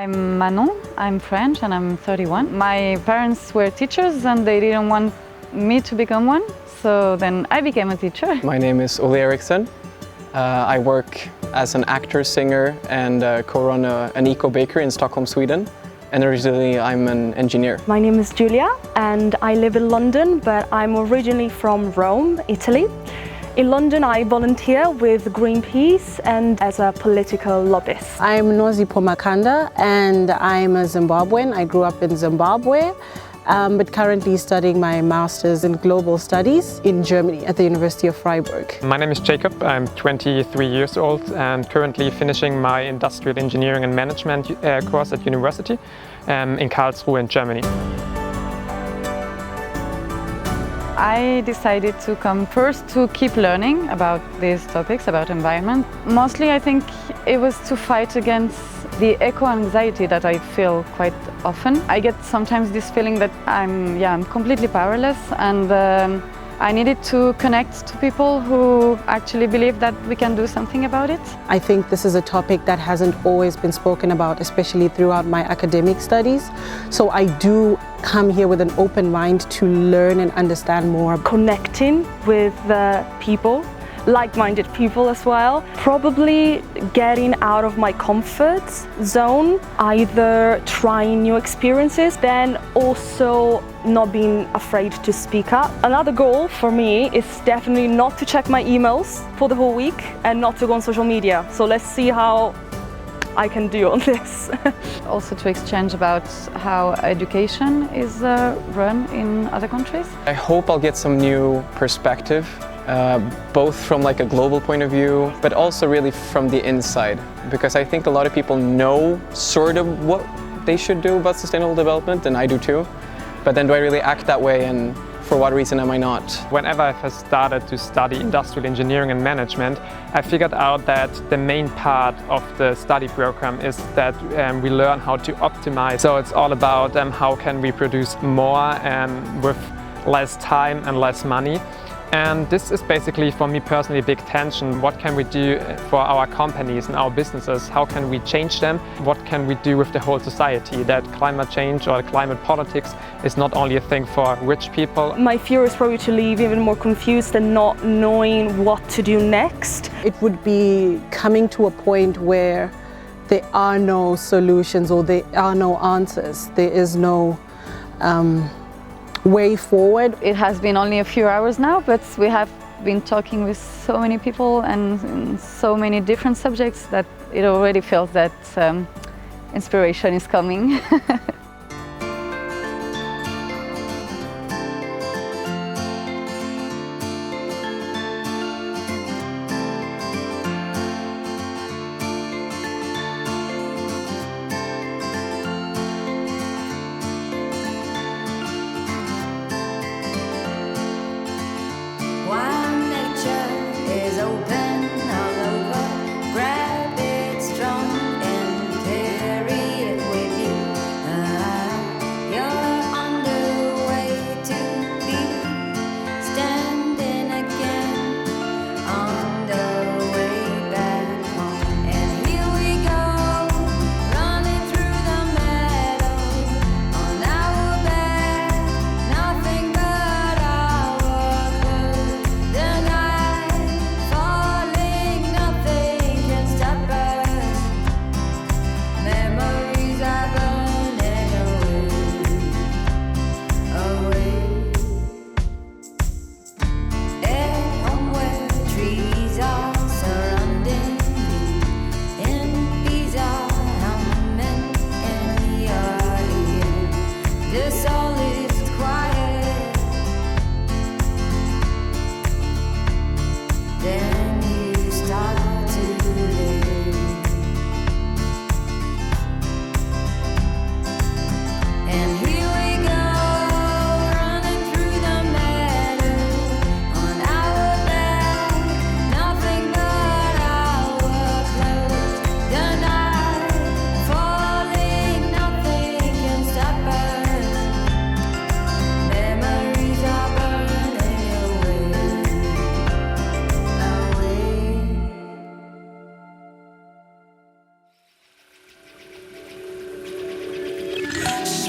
I'm Manon, I'm French and I'm 31. My parents were teachers and they didn't want me to become one, so then I became a teacher. My name is Ole Eriksson. I work as an actor, singer and co-run an eco-bakery in Stockholm, Sweden. And originally I'm an engineer. My name is Julia and I live in London, but I'm originally from Rome, Italy. In London, I volunteer with Greenpeace and as a political lobbyist. I'm Nozi Pomakanda and I'm a Zimbabwean. I grew up in Zimbabwe, but currently studying my master's in global studies in Germany at the University of Freiburg. My name is Jacob. I'm 23 years old and currently finishing my industrial engineering and management course at university in Karlsruhe in Germany. I decided to come first to keep learning about these topics, about environment. Mostly I think it was to fight against the eco-anxiety that I feel quite often. I get sometimes this feeling that I'm completely powerless, and I needed to connect to people who actually believe that we can do something about it. I think this is a topic that hasn't always been spoken about, especially throughout my academic studies. So I do come here with an open mind to learn and understand more. Connecting with people, like-minded people as well. Probably getting out of my comfort zone, either trying new experiences, then also not being afraid to speak up. Another goal for me is definitely not to check my emails for the whole week and not to go on social media. So let's see how I can do on this. Also to exchange about how education is run in other countries. I hope I'll get some new perspective, both from like a global point of view, but also really from the inside. Because I think a lot of people know sort of what they should do about sustainable development, and I do too. But then do I really act that way, and for what reason am I not? Whenever I first started to study industrial engineering and management, I figured out that the main part of the study program is that we learn how to optimize. So it's all about how can we produce more with less time and less money. And this is basically, for me personally, a big tension. What can we do for our companies and our businesses? How can we change them? What can we do with the whole society? That climate change or climate politics is not only a thing for rich people. My fear is probably to leave even more confused and not knowing what to do next. It would be coming to a point where there are no solutions or there are no answers. There is no way forward. It has been only a few hours now, but we have been talking with so many people and so many different subjects that it already feels that inspiration is coming.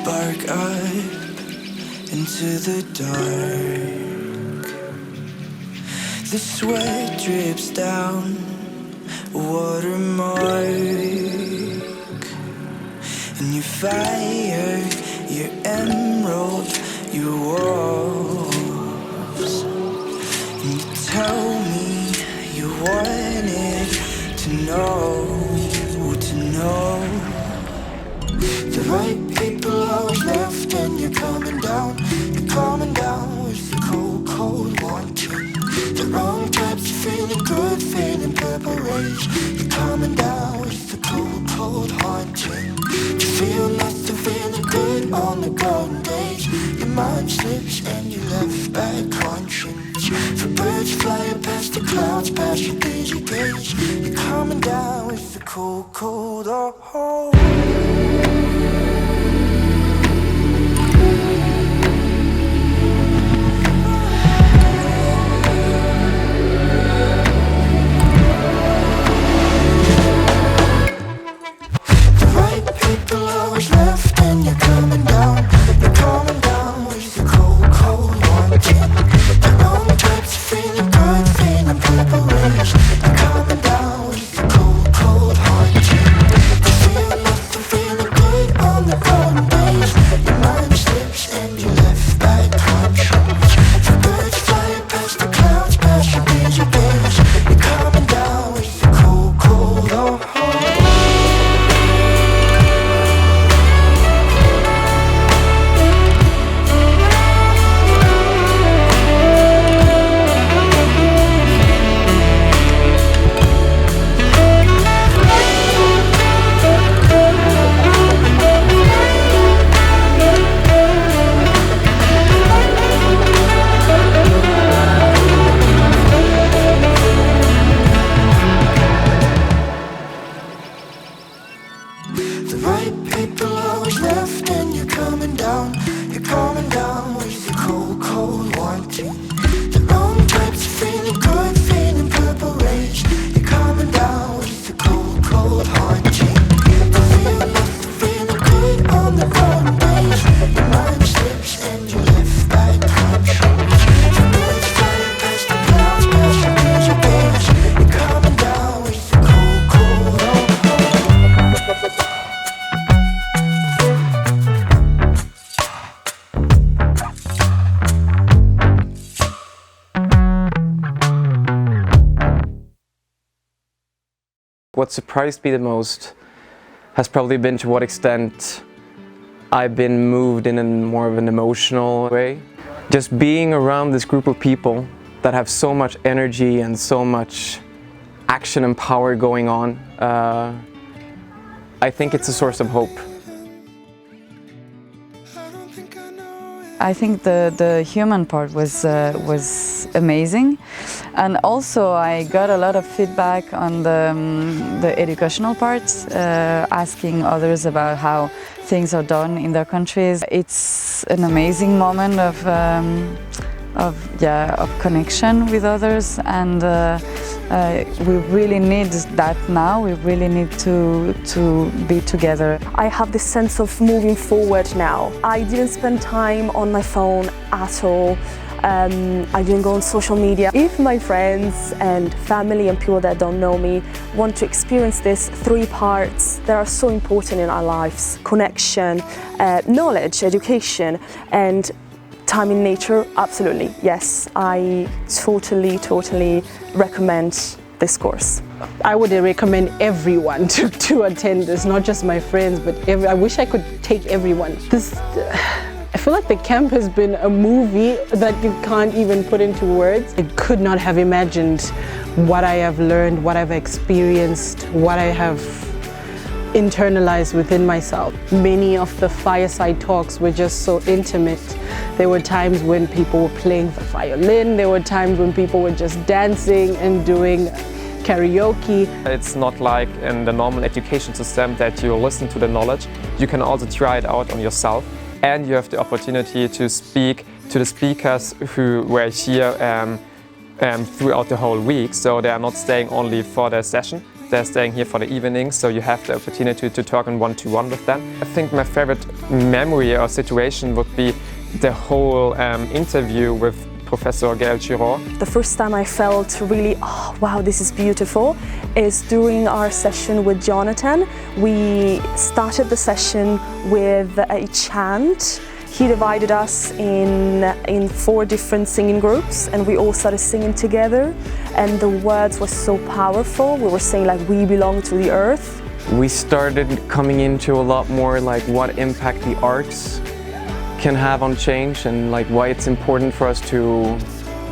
spark up into the dark. The sweat drips down a watermark. And your fire, your emerald, your walls. And you tell me you wanted to know. The right people always left and you're coming down with the cold, cold wanting. The wrong types of feeling good, feeling purple rage. You're coming down with the cold, cold haunting. You feel nothing, feeling good on the golden days. Your mind slips and you're left bad conscience. For birds flying past the clouds, past your busy gaze. You're coming down with the cold, cold, oh. People always left and you're coming down with the cold, cold wanting. The wrong types of feeling good, feeling purple rays. You're coming down with the cold, cold haunting. You feel nothing, feeling good on the golden days. Your mind slips and you're left by conscience. The birds flying past the clouds, past your busy days. You're coming down with the cold, cold, oh. The right people always left and you're coming down with the cold, cold wanting. The wrong types of feeling good, feeling purple rays. You're coming down with the cold, cold haunting. You feel nothing, feeling good on the golden days. Your mind slips and you're left by conscience. The birds flying past the clouds, past your busy days. You're coming down with the cold, cold, oh. What surprised me the most has probably been to what extent I've been moved in a more of an emotional way. Just being around this group of people that have so much energy and so much action and power going on, I think it's a source of hope. I think the human part was amazing, and also I got a lot of feedback on the educational parts, asking others about how things are done in their countries. It's an amazing moment of connection with others, and we really need that now. We really need to be together. I have this sense of moving forward now. I didn't spend time on my phone at all. I didn't go on social media. If my friends and family and people that don't know me want to experience these 3 parts that are so important in our lives: connection, knowledge, education, and time in nature, absolutely, yes. I totally recommend this course. I would recommend everyone to attend this, not just my friends, but I wish I could take everyone. I feel like the camp has been a movie that you can't even put into words. I could not have imagined what I have learned, what I've experienced, what I have internalized within myself. Many of the fireside talks were just so intimate. There were times when people were playing the violin, there were times when people were just dancing and doing karaoke. It's not like in the normal education system that you listen to the knowledge. You can also try it out on yourself, and you have the opportunity to speak to the speakers who were here throughout the whole week, so they are not staying only for their session. they're staying here for the evening, so you have the opportunity to talk in one-to-one with them. I think my favorite memory or situation would be the whole interview with Professor Gaël Giraud. The first time I felt really, oh wow, this is beautiful, is during our session with Jonathan. We started the session with a chant. He divided us in 4 different singing groups, and we all started singing together, and the words were so powerful. We were saying like, we belong to the earth. We started coming into a lot more like what impact the arts can have on change, and like why it's important for us to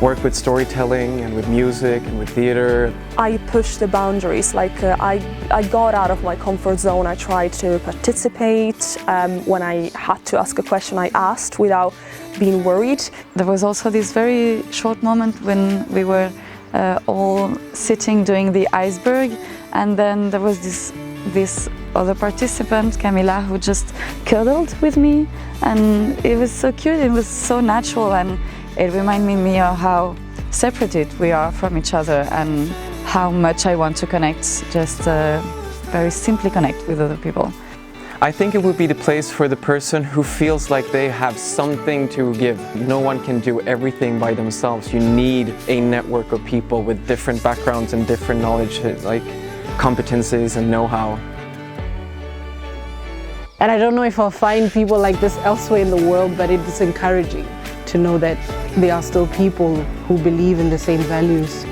work with storytelling and with music and with theater. I pushed the boundaries, like I got out of my comfort zone. I tried to participate. When I had to ask a question, I asked without being worried. There was also this very short moment when we were all sitting doing the iceberg, and then there was this other participant, Camila, who just cuddled with me, and it was so cute, it was so natural, and it reminded me of how separated we are from each other and how much I want to connect, just very simply connect with other people. I think it would be the place for the person who feels like they have something to give. No one can do everything by themselves. You need a network of people with different backgrounds and different knowledge, like competencies and know-how. And I don't know if I'll find people like this elsewhere in the world, but it is encouraging to know that there are still people who believe in the same values.